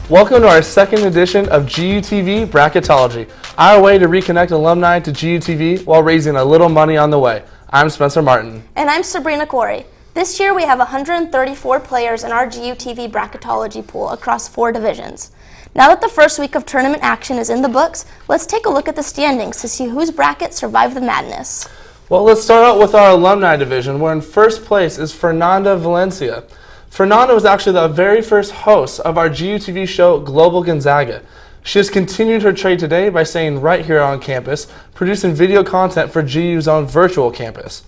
Welcome to our second edition of GUTV Bracketology, our way to reconnect alumni to GUTV while raising a little money on the way. I'm Spencer Martin. And I'm Sabrina Corey. This year we have 134 players in our GUTV Bracketology pool across 4 divisions. Now that the first week of tournament action is in the books, let's take a look at the standings to see whose bracket survived the madness. Well, let's start out with our alumni division, where in first place is Fernanda Valencia. Fernanda was actually the very first host of our GUTV show, Global Gonzaga. She has continued her trade today by staying right here on campus, producing video content for GU's own virtual campus.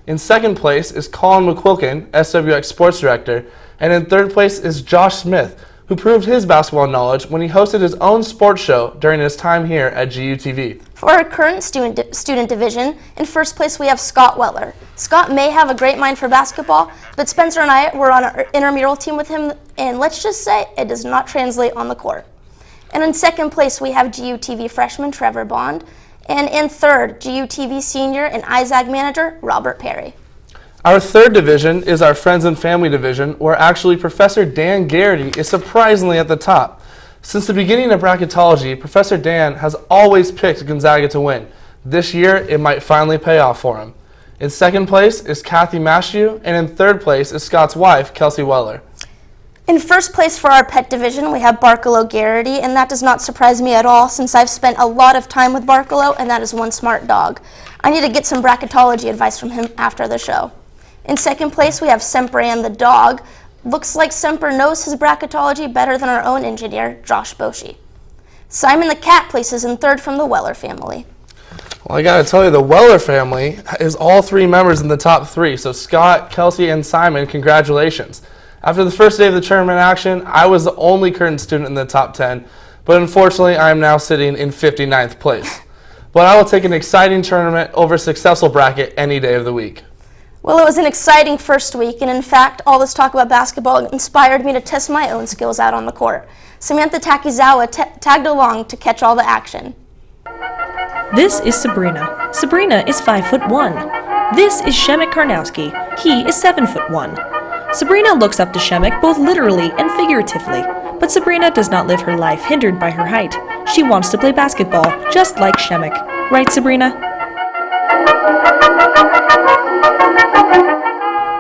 In second place is Colin McQuilkin, SWX Sports Director, and in third place is Josh Smith, who proved his basketball knowledge when he hosted his own sports show during his time here at GUTV. For our current student division, in first place we have Scott Weller. Scott may have a great mind for basketball, but Spencer and I were on an intramural team with him, and let's just say it does not translate on the court. And in second place we have GUTV freshman Trevor Bond, and in third, GUTV senior and ISAC manager Robert Perry. Our third division is our Friends and Family division, where actually Professor Dan Garrity is surprisingly at the top. Since the beginning of bracketology, Professor Dan has always picked Gonzaga to win. This year, it might finally pay off for him. In second place is Kathy Mashew, and in third place is Scott's wife, Kelsey Weller. In first place for our pet division, we have Barkalow Garrity, and that does not surprise me at all since I've spent a lot of time with Barkalow, and that is one smart dog. I need to get some bracketology advice from him after the show. In second place, we have Sempran the dog. Looks like Semper knows his bracketology better than our own engineer, Josh Boshi. Simon the cat places in third from the Weller family. Well, I gotta tell you, the Weller family is all 3 members in the top 3, so Scott, Kelsey, and Simon, congratulations. After the first day of the tournament action, I was the only current student in the top 10, but unfortunately, I am now sitting in 59th place. But I will take an exciting tournament over a successful bracket any day of the week. Well, it was an exciting first week, and in fact, all this talk about basketball inspired me to test my own skills out on the court. Samantha Takizawa tagged along to catch all the action. This is Sabrina. Sabrina is 5'1". This is Shemek Karnowski. He is 7'1". Sabrina looks up to Shemek both literally and figuratively, but Sabrina does not live her life hindered by her height. She wants to play basketball, just like Shemek. Right, Sabrina?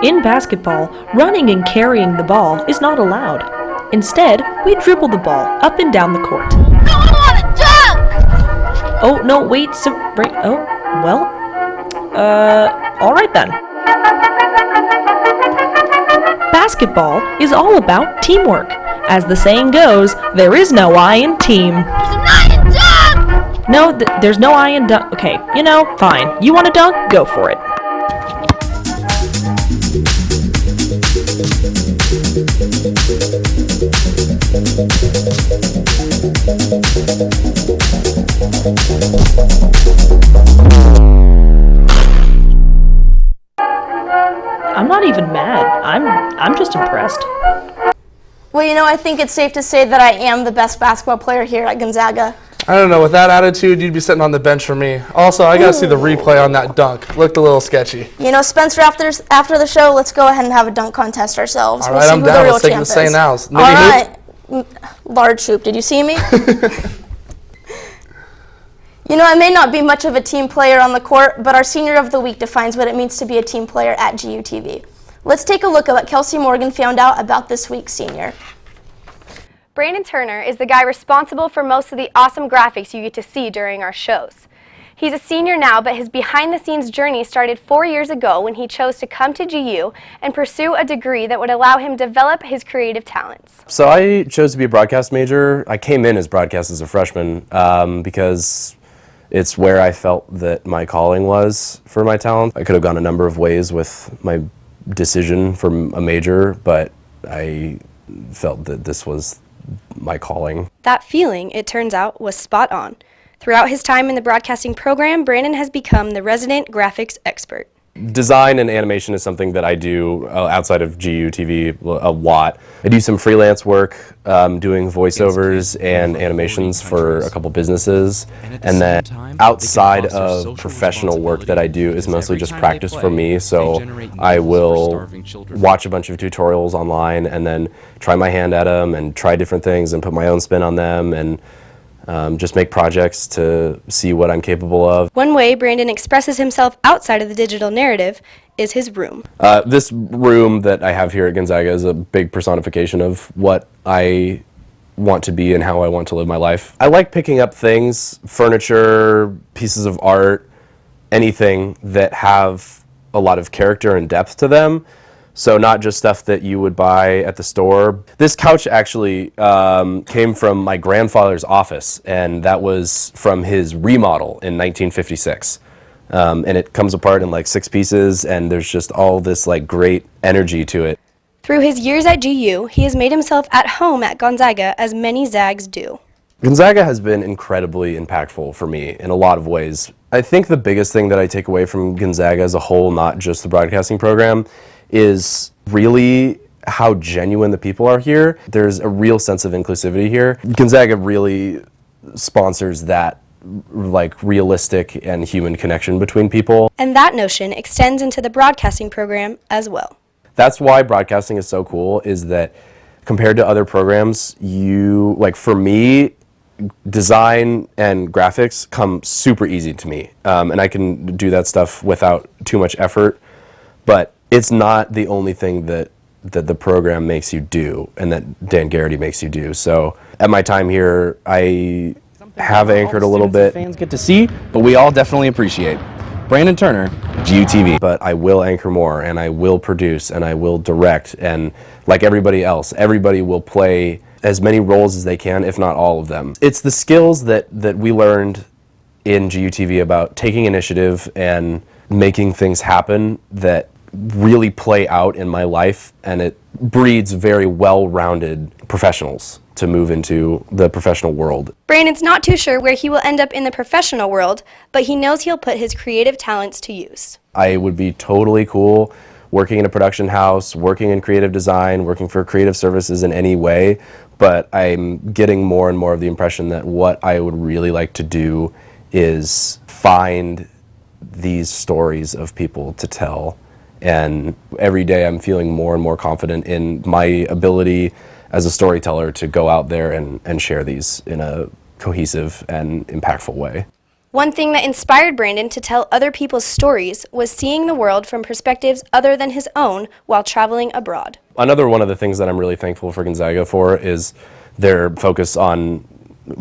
In basketball, running and carrying the ball is not allowed. Instead, we dribble the ball up and down the court. I want to dunk! Oh, no, wait, oh, well, alright then. Basketball is all about teamwork. As the saying goes, there is no I in team. There's an I in dunk! No, there's no I in dunk. Okay, you know, fine. You want to dunk? Go for it. I'm not even mad. I'm just impressed. Well, you know, I think it's safe to say that I am the best basketball player here at Gonzaga. I don't know, with that attitude, you'd be sitting on the bench for me. Also, I gotta see the replay on that dunk. Looked a little sketchy. You know, Spencer, after the show, let's go ahead and have a dunk contest ourselves. All right, I'm down. Let's take it to St. Al's. All right. Large hoop. Did you see me? You know, I may not be much of a team player on the court, but our Senior of the Week defines what it means to be a team player at GUTV. Let's take a look at what Kelsey Morgan found out about this week's senior. Brandon Turner is the guy responsible for most of the awesome graphics you get to see during our shows. He's a senior now, but his behind-the-scenes journey started 4 years ago when he chose to come to GU and pursue a degree that would allow him to develop his creative talents. So I chose to be a broadcast major. I came in as broadcast as a freshman because it's where I felt that my calling was for my talent. I could have gone a number of ways with my decision for a major, but I felt that this was my calling. That feeling, it turns out, was spot on. Throughout his time in the broadcasting program, Brandon has become the resident graphics expert. Design and animation is something that I do outside of GUTV a lot. I do some freelance work doing voiceovers and animations for a couple businesses. And then outside of professional work that I do is mostly just practice for me. So I will watch a bunch of tutorials online and then try my hand at them and try different things and put my own spin on them and just make projects to see what I'm capable of. One way Brandon expresses himself outside of the digital narrative is his room. This room that I have here at Gonzaga is a big personification of what I want to be and how I want to live my life. I like picking up things, furniture, pieces of art, anything that have a lot of character and depth to them. So not just stuff that you would buy at the store. This couch actually came from my grandfather's office, and that was from his remodel in 1956. And it comes apart in like 6 pieces, and there's just all this like great energy to it. Through his years at GU, he has made himself at home at Gonzaga, as many Zags do. Gonzaga has been incredibly impactful for me in a lot of ways. I think the biggest thing that I take away from Gonzaga as a whole, not just the broadcasting program, is really how genuine the people are here. There's a real sense of inclusivity here. Gonzaga really sponsors that like realistic and human connection between people. And that notion extends into the broadcasting program as well. That's why broadcasting is so cool, is that compared to other programs, for me, design and graphics come super easy to me. And I can do that stuff without too much effort. But it's not the only thing that the program makes you do and that Dan Garrity makes you do. So at my time here, I have anchored a little bit. Fans get to see, but we all definitely appreciate. Brandon Turner, GUTV. But I will anchor more, and I will produce, and I will direct, and like everybody else, everybody will play as many roles as they can, if not all of them. It's the skills that we learned in GUTV about taking initiative and making things happen that really play out in my life, and it breeds very well-rounded professionals to move into the professional world. Brandon's not too sure where he will end up in the professional world, but he knows he'll put his creative talents to use. I would be totally cool working in a production house, working in creative design, working for creative services in any way, but I'm getting more and more of the impression that what I would really like to do is find these stories of people to tell. And every day I'm feeling more and more confident in my ability as a storyteller to go out there and share these in a cohesive and impactful way. One thing that inspired Brandon to tell other people's stories was seeing the world from perspectives other than his own while traveling abroad. Another one of the things that I'm really thankful for Gonzaga for is their focus on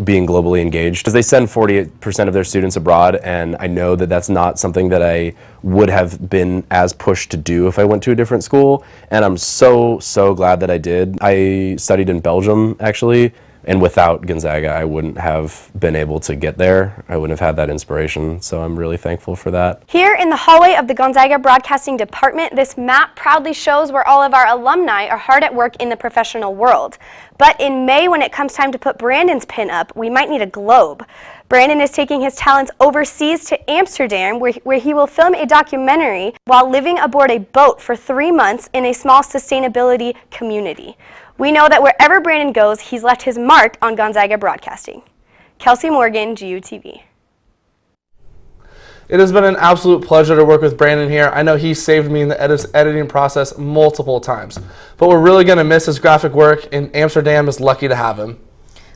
being globally engaged, because they send 48% of their students abroad, and I know that that's not something that I would have been as pushed to do if I went to a different school, and I'm so glad that I did. I studied in Belgium, actually, and without Gonzaga, I wouldn't have been able to get there. I wouldn't have had that inspiration, so I'm really thankful for that. Here in the hallway of the Gonzaga Broadcasting Department, this map proudly shows where all of our alumni are hard at work in the professional world. But in May, when it comes time to put Brandon's pin up, we might need a globe. Brandon is taking his talents overseas to Amsterdam, where he will film a documentary while living aboard a boat for 3 months in a small sustainability community. We know that wherever Brandon goes, he's left his mark on Gonzaga Broadcasting. Kelsey Morgan, GUTV. It has been an absolute pleasure to work with Brandon here. I know he saved me in the editing process multiple times. But we're really going to miss his graphic work, and Amsterdam is lucky to have him.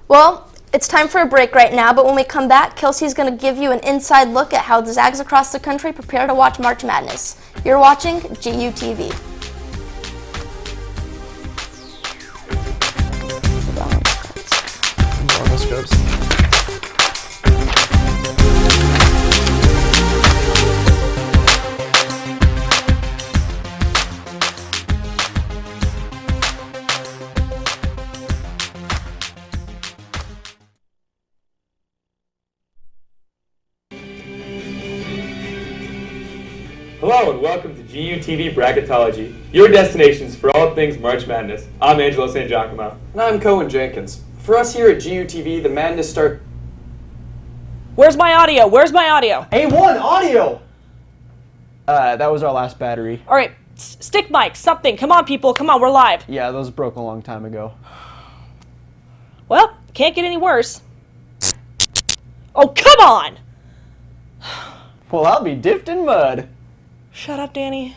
Well, it's time for a break right now, but when we come back, Kelsey's going to give you an inside look at how the Zags across the country prepare to watch March Madness. You're watching GUTV. Hello and welcome to GUTV Bracketology, your destinations for all things March Madness. I'm Angelo St. Giacomo. And I'm Cohen Jenkins. For us here at GUTV, the madness starts... Where's my audio? Where's my audio? A1 audio! That was our last battery. All right, stick mic, something. Come on, people. Come on, we're live. Yeah, those broke a long time ago. Well, can't get any worse. Oh, come on! Well, I'll be dipped in mud. Shut up, Danny.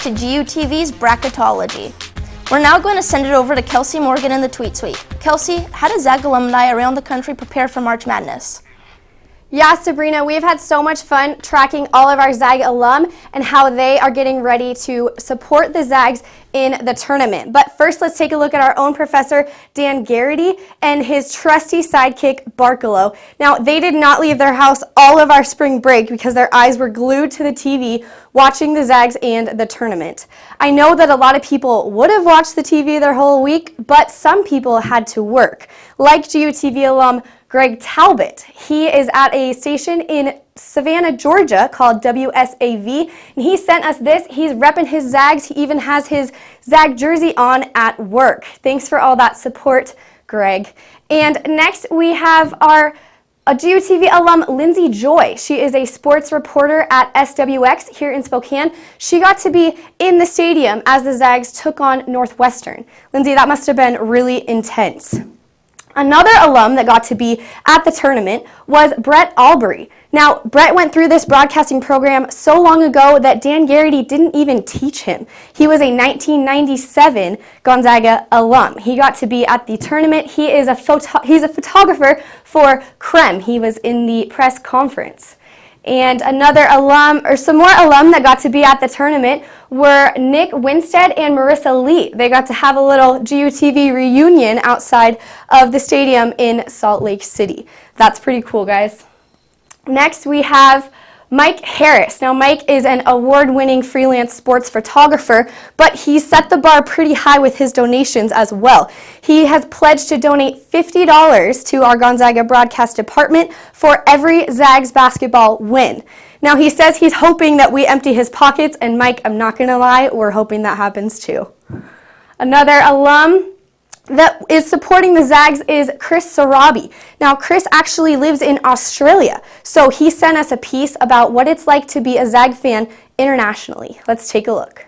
To GUTV's Bracketology. We're now going to send it over to Kelsey Morgan in the Tweet Suite. Kelsey, how do Zag alumni around the country prepare for March Madness? Yeah, Sabrina, we've had so much fun tracking all of our Zag alum and how they are getting ready to support the Zags in the tournament. But first, let's take a look at our own professor, Dan Garrity, and his trusty sidekick, Barkalow. Now, they did not leave their house all of our spring break because their eyes were glued to the TV watching the Zags and the tournament. I know that a lot of people would have watched the TV their whole week, but some people had to work, like GUTV alum Greg Talbot. He is at a station in Savannah, Georgia called WSAV, and he sent us this. He's repping his Zags. He even has his Zag jersey on at work. Thanks for all that support, Greg. And next we have our GUTV alum, Lindsay Joy. She is a sports reporter at SWX here in Spokane. She got to be in the stadium as the Zags took on Northwestern. Lindsay, that must have been really intense. Another alum that got to be at the tournament was Brett Albury. Now, Brett went through this broadcasting program so long ago that Dan Garrity didn't even teach him. He was a 1997 Gonzaga alum. He got to be at the tournament. He's a photographer for Creme. He was in the press conference. And another alum, or some more alum that got to be at the tournament were Nick Winstead and Marissa Lee. They got to have a little GUTV reunion outside of the stadium in Salt Lake City. That's pretty cool, guys. Next, we have Mike Harris. Now, Mike is an award-winning freelance sports photographer, but he set the bar pretty high with his donations as well. He has pledged to donate $50 to our Gonzaga broadcast department for every Zags basketball win. Now, he says he's hoping that we empty his pockets, and Mike, I'm not going to lie, we're hoping that happens too. Another alum that is supporting the Zags is Chris Sarabi. Now, Chris actually lives in Australia, so he sent us a piece about what it's like to be a Zag fan internationally. Let's take a look.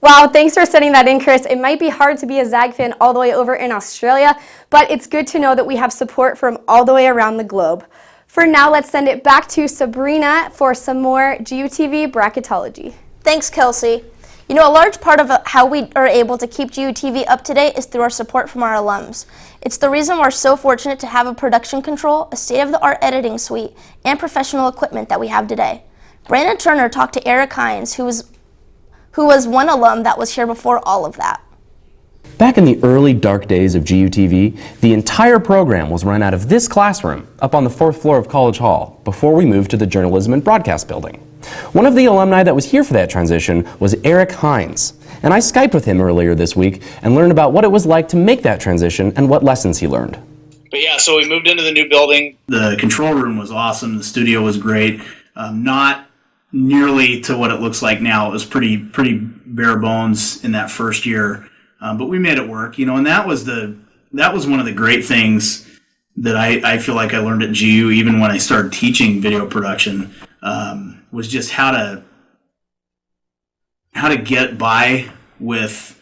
Wow, thanks for sending that in, Chris. It might be hard to be a Zag fan all the way over in Australia, but it's good to know that we have support from all the way around the globe. For now, let's send it back to Sabrina for some more GUTV Bracketology. Thanks, Kelsey. You know, a large part of how we are able to keep GUTV up to date is through our support from our alums. It's the reason we're so fortunate to have a production control, a state-of-the-art editing suite, and professional equipment that we have today. Brandon Turner talked to Erik Heinz, who was one alum that was here before all of that. Back in the early dark days of GUTV, the entire program was run out of this classroom up on the 4th floor of College Hall before we moved to the Journalism and Broadcast building. One of the alumni that was here for that transition was Erik Heinz, and I Skyped with him earlier this week and learned about what it was like to make that transition and what lessons he learned. But yeah, so we moved into the new building. The control room was awesome. The studio was great. Not nearly to what it looks like now. It was pretty bare bones in that first year, but we made it work. You know, and that was one of the great things that I feel like I learned at GU, even when I started teaching video production, was just how to get by with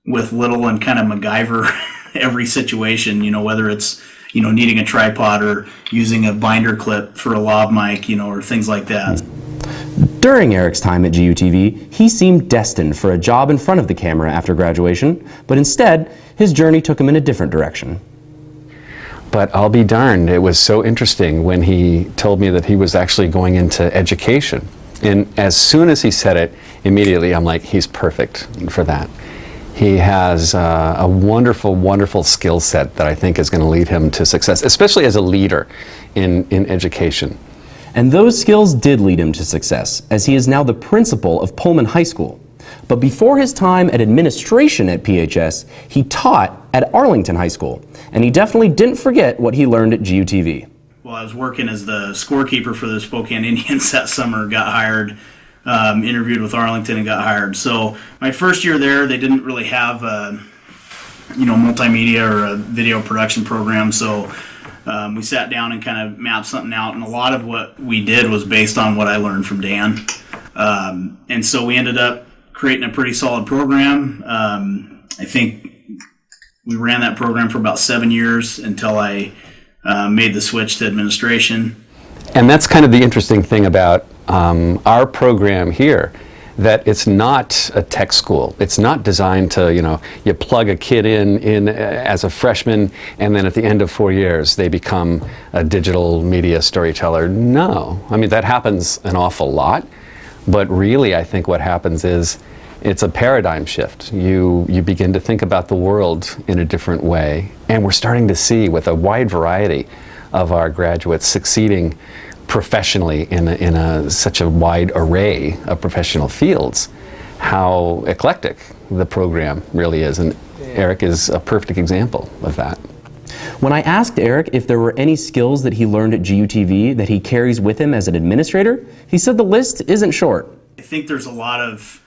little and kind of MacGyver every situation. You know, whether it's needing a tripod or using a binder clip for a lav mic, or things like that. During Erik's time at GUTV, he seemed destined for a job in front of the camera after graduation, but instead, his journey took him in a different direction. But I'll be darned, it was so interesting when he told me that he was actually going into education. And as soon as he said it, immediately I'm like, he's perfect for that. He has a wonderful, wonderful skill set that I think is going to lead him to success, especially as a leader in education. And those skills did lead him to success, as he is now the principal of Pullman High School. But before his time at administration at PHS, he taught at Arlington High School, and he definitely didn't forget what he learned at GUTV. Well, I was working as the scorekeeper for the Spokane Indians that summer, got hired, interviewed with Arlington and got hired. So my first year there, they didn't really have multimedia or a video production program, so we sat down and kind of mapped something out, and a lot of what we did was based on what I learned from Dan. And so we ended up creating a pretty solid program. I think we ran that program for about 7 years until I made the switch to administration. And that's kind of the interesting thing about our program here, that it's not a tech school. It's not designed to, you plug a kid in as a freshman, and then at the end of 4 years, they become a digital media storyteller. No, I mean, that happens an awful lot, but really I think what happens is it's a paradigm shift. You begin to think about the world in a different way, and we're starting to see with a wide variety of our graduates succeeding professionally in such a wide array of professional fields, how eclectic the program really is, and Erik is a perfect example of that. When I asked Erik if there were any skills that he learned at GUTV that he carries with him as an administrator, he said the list isn't short. I think there's a lot of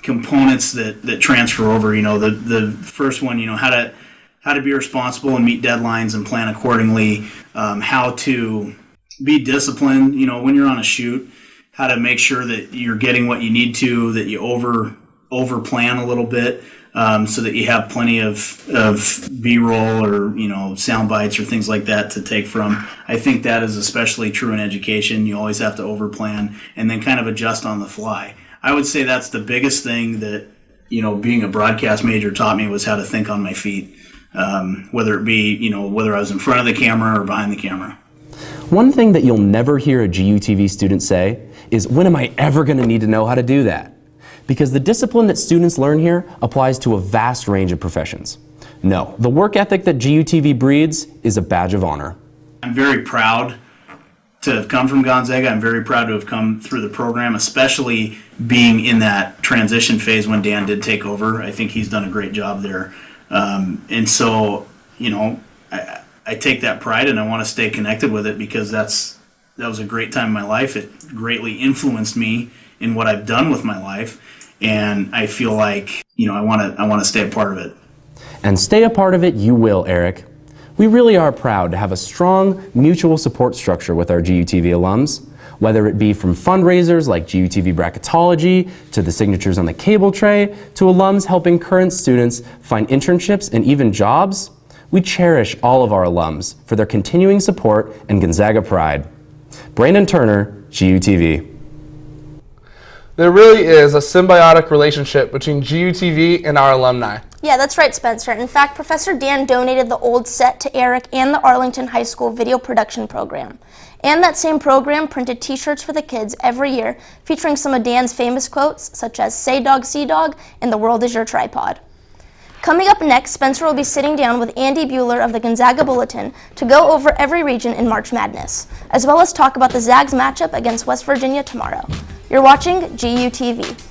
components that transfer over. The first one, how to be responsible and meet deadlines and plan accordingly, how to be disciplined, when you're on a shoot, how to make sure that you're getting what you need to, that you over plan a little bit, so that you have plenty of B-roll or sound bites or things like that to take from. I think that is especially true in education. You always have to over plan and then kind of adjust on the fly. I would say that's the biggest thing that being a broadcast major taught me, was how to think on my feet, whether it be whether I was in front of the camera or behind the camera. One thing that you'll never hear a GUTV student say is, when am I ever going to need to know how to do that? Because the discipline that students learn here applies to a vast range of professions. No, the work ethic that GUTV breeds is a badge of honor. I'm very proud to have come from Gonzaga. I'm very proud to have come through the program, especially being in that transition phase when Dan did take over. I think he's done a great job there. And so, I take that pride, and I want to stay connected with it, because that was a great time in my life. It greatly influenced me in what I've done with my life, and I feel like I want to stay a part of it. And stay a part of it you will, Erik. We really are proud to have a strong mutual support structure with our GUTV alums, whether it be from fundraisers like GUTV Bracketology, to the signatures on the cable tray, to alums helping current students find internships and even jobs. We cherish all of our alums for their continuing support and Gonzaga pride. Brandon Turner, GUTV. There really is a symbiotic relationship between GUTV and our alumni. Yeah, that's right, Spencer. In fact, Professor Dan donated the old set to Eric and the Arlington High School video production program. And that same program printed t-shirts for the kids every year featuring some of Dan's famous quotes, such as "Say dog, see dog," and "The world is your tripod." Coming up next, Spencer will be sitting down with Andy Buhler of the Gonzaga Bulletin to go over every region in March Madness, as well as talk about the Zags matchup against West Virginia tomorrow. You're watching GUTV.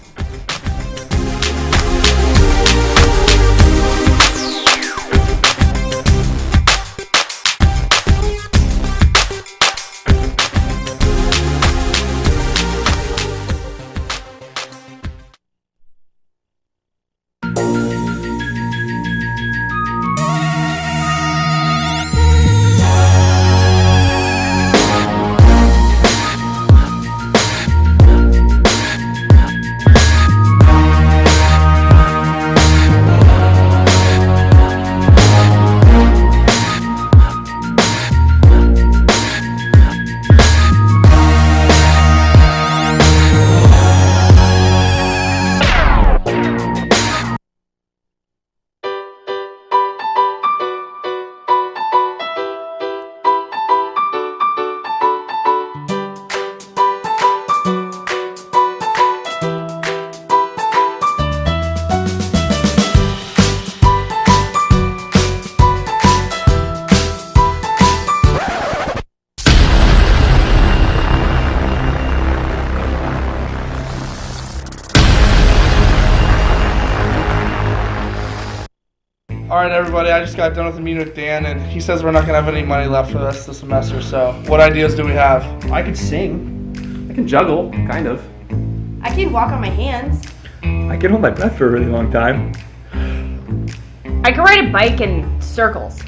Alright everybody, I just got done with the meeting with Dan and he says we're not going to have any money left for the rest of the semester, so what ideas do we have? I could sing. I can juggle, kind of. I can walk on my hands. I can hold my breath for a really long time. I can ride a bike in circles.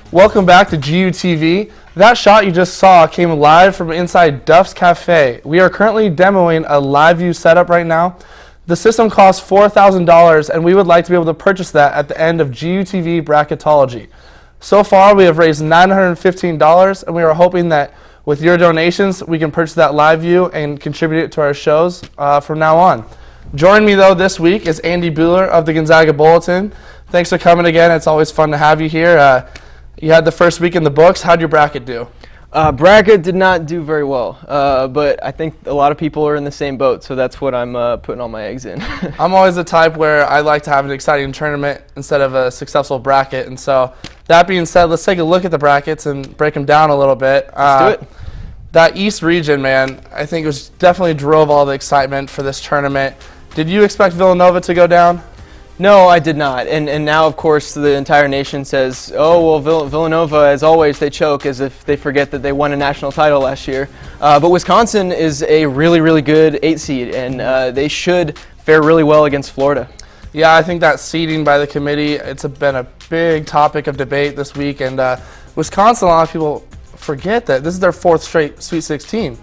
Welcome back to GUTV. That shot you just saw came live from inside Duff's Cafe. We are currently demoing a live view setup right now. The system costs $4,000 and we would like to be able to purchase that at the end of GUTV Bracketology. So far we have raised $915 and we are hoping that with your donations we can purchase that live view and contribute it to our shows from now on. Joining me though this week is Andy Buhler of the Gonzaga Bulletin. Thanks for coming again. It's always fun to have you here. You had the first week in the books. How'd your bracket do? Bracket did not do very well, but I think a lot of people are in the same boat, so that's what I'm putting all my eggs in. I'm always the type where I like to have an exciting tournament instead of a successful bracket, and so that being said, let's take a look at the brackets and break them down a little bit. Let's do it. That East region, man, I think it was definitely drove all the excitement for this tournament. Did you expect Villanova to go down? No, I did not. And now, of course, the entire nation says, oh, well, Villanova, as always, they choke as if they forget that they won a national title last year. But Wisconsin is a really, really good 8 seed, and they should fare really well against Florida. Yeah, I think that seeding by the committee, it's been a big topic of debate this week. And Wisconsin, a lot of people forget that this is their 4th straight Sweet 16.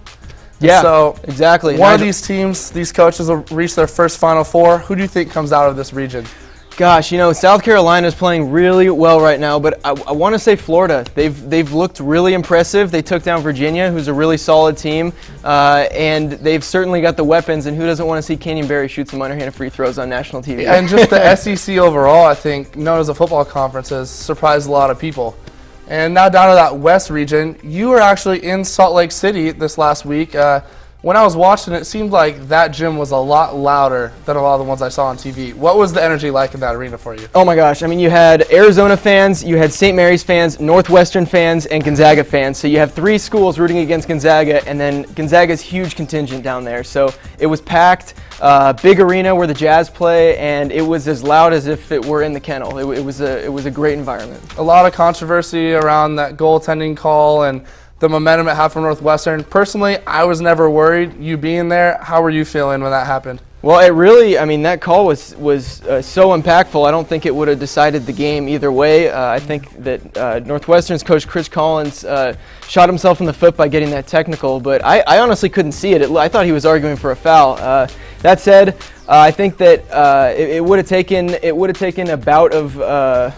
Yeah, so exactly. One of these teams, these coaches will reach their first Final Four. Who do you think comes out of this region? Gosh, you know, South Carolina is playing really well right now, but I want to say Florida. They've looked really impressive. They took down Virginia, who's a really solid team, and they've certainly got the weapons, and who doesn't want to see Kenyon Berry shoot some underhanded free throws on national TV? And just the SEC overall, I think, known as a football conference, has surprised a lot of people. And now down to that West region, you were actually in Salt Lake City this last week When I was watching, it seemed like that gym was a lot louder than a lot of the ones I saw on TV. What was the energy like in that arena for you? Oh my gosh, I mean, you had Arizona fans, you had St. Mary's fans, Northwestern fans, and Gonzaga fans. So you have 3 schools rooting against Gonzaga, and then Gonzaga's huge contingent down there. So it was packed, big arena where the Jazz play, and it was as loud as if it were in the kennel. It was a great environment. A lot of controversy around that goaltending call and the momentum it had from Northwestern. Personally, I was never worried. You being there, how were you feeling when that happened? Well, it really, I mean, that call was so impactful. I don't think it would have decided the game either way. I think that Northwestern's coach Chris Collins shot himself in the foot by getting that technical, but I honestly couldn't see it. I thought he was arguing for a foul. That said, I think that it would have taken a bout of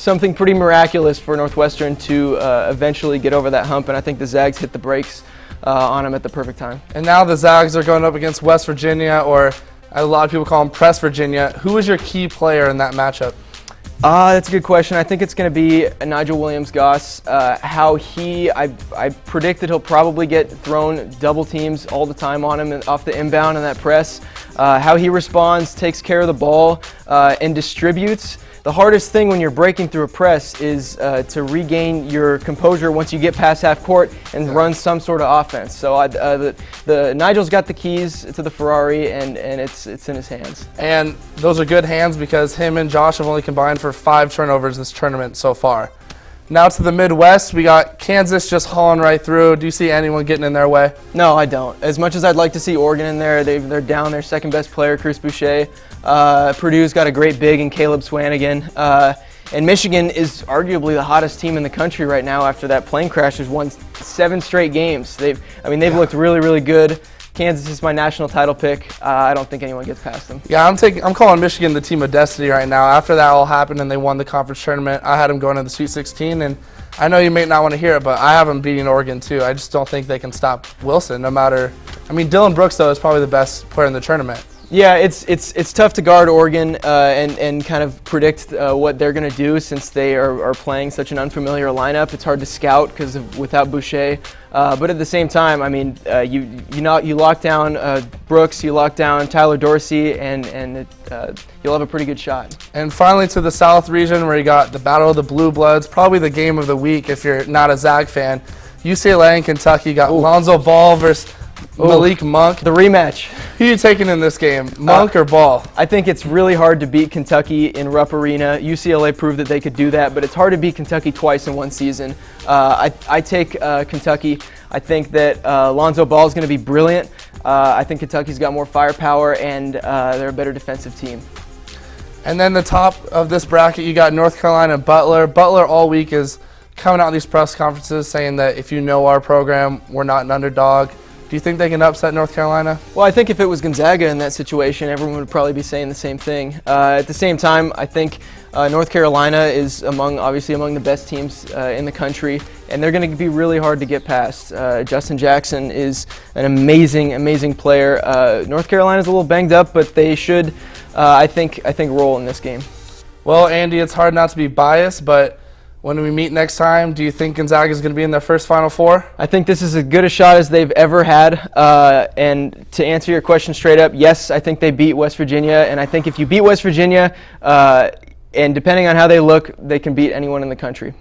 something pretty miraculous for Northwestern to eventually get over that hump, and I think the Zags hit the brakes on them at the perfect time. And now the Zags are going up against West Virginia, or a lot of people call them Press Virginia. Who is your key player in that matchup? That's a good question. I think it's going to be Nigel Williams-Goss. I predict that he'll probably get thrown double teams all the time on him off the inbound and that press. How he responds, takes care of the ball, and distributes. The hardest thing when you're breaking through a press is to regain your composure once you get past half court and run some sort of offense. So Nigel's got the keys to the Ferrari, and it's in his hands. And those are good hands because him and Josh have only combined for 5 turnovers this tournament so far. Now to the Midwest, we got Kansas just hauling right through. Do you see anyone getting in their way? No, I don't. As much as I'd like to see Oregon in there, they're down their second best player, Chris Boucher. Purdue's got a great big in Caleb Swanigan. And Michigan is arguably the hottest team in the country right now after that plane crash. Has won 7 straight games. They've looked really, really good. Kansas is my national title pick. I don't think anyone gets past them. Yeah, I'm calling Michigan the team of destiny right now. After that all happened and they won the conference tournament, I had them going to the Sweet 16, and I know you may not want to hear it, but I have them beating Oregon too. I just don't think they can stop Wilson, no matter. I mean, Dylan Brooks though is probably the best player in the tournament. Yeah, it's tough to guard Oregon and kind of predict what they're going to do since they are playing such an unfamiliar lineup. It's hard to scout because without Boucher. But at the same time, I mean, you lock down Brooks, you lock down Tyler Dorsey, and you'll have a pretty good shot. And finally to the South region where you got the Battle of the Blue Bloods, probably the game of the week if you're not a Zag fan. UCLA and Kentucky got Lonzo Ball versus Malik Monk. The rematch. Who are you taking in this game, Monk or Ball? I think it's really hard to beat Kentucky in Rupp Arena. UCLA proved that they could do that, but it's hard to beat Kentucky twice in one season. I take Kentucky. I think that Lonzo Ball is going to be brilliant. I think Kentucky's got more firepower, and they're a better defensive team. And then the top of this bracket, you got North Carolina Butler. Butler all week is coming out in these press conferences saying that if you know our program, we're not an underdog. Do you think they can upset North Carolina? Well, I think if it was Gonzaga in that situation, everyone would probably be saying the same thing. At the same time, I think North Carolina is obviously among the best teams in the country, and they're going to be really hard to get past. Justin Jackson is an amazing player. North Carolina's a little banged up, but they should, I think, roll in this game. Well, Andy, it's hard not to be biased, but when we meet next time, do you think Gonzaga is going to be in their first Final Four? I think this is as good a shot as they've ever had. And to answer your question straight up, yes, I think they beat West Virginia. And I think if you beat West Virginia, and depending on how they look, they can beat anyone in the country.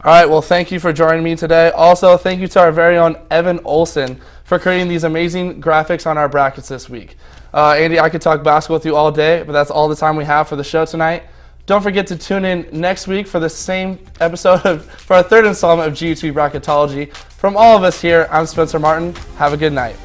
All right, well, thank you for joining me today. Also, thank you to our very own Evan Olson for creating these amazing graphics on our brackets this week. Andy, I could talk basketball with you all day, but that's all the time we have for the show tonight. Don't forget to tune in next week for the same episode for our 3rd installment of GUTV Bracketology. From all of us here, I'm Spencer Martin. Have a good night.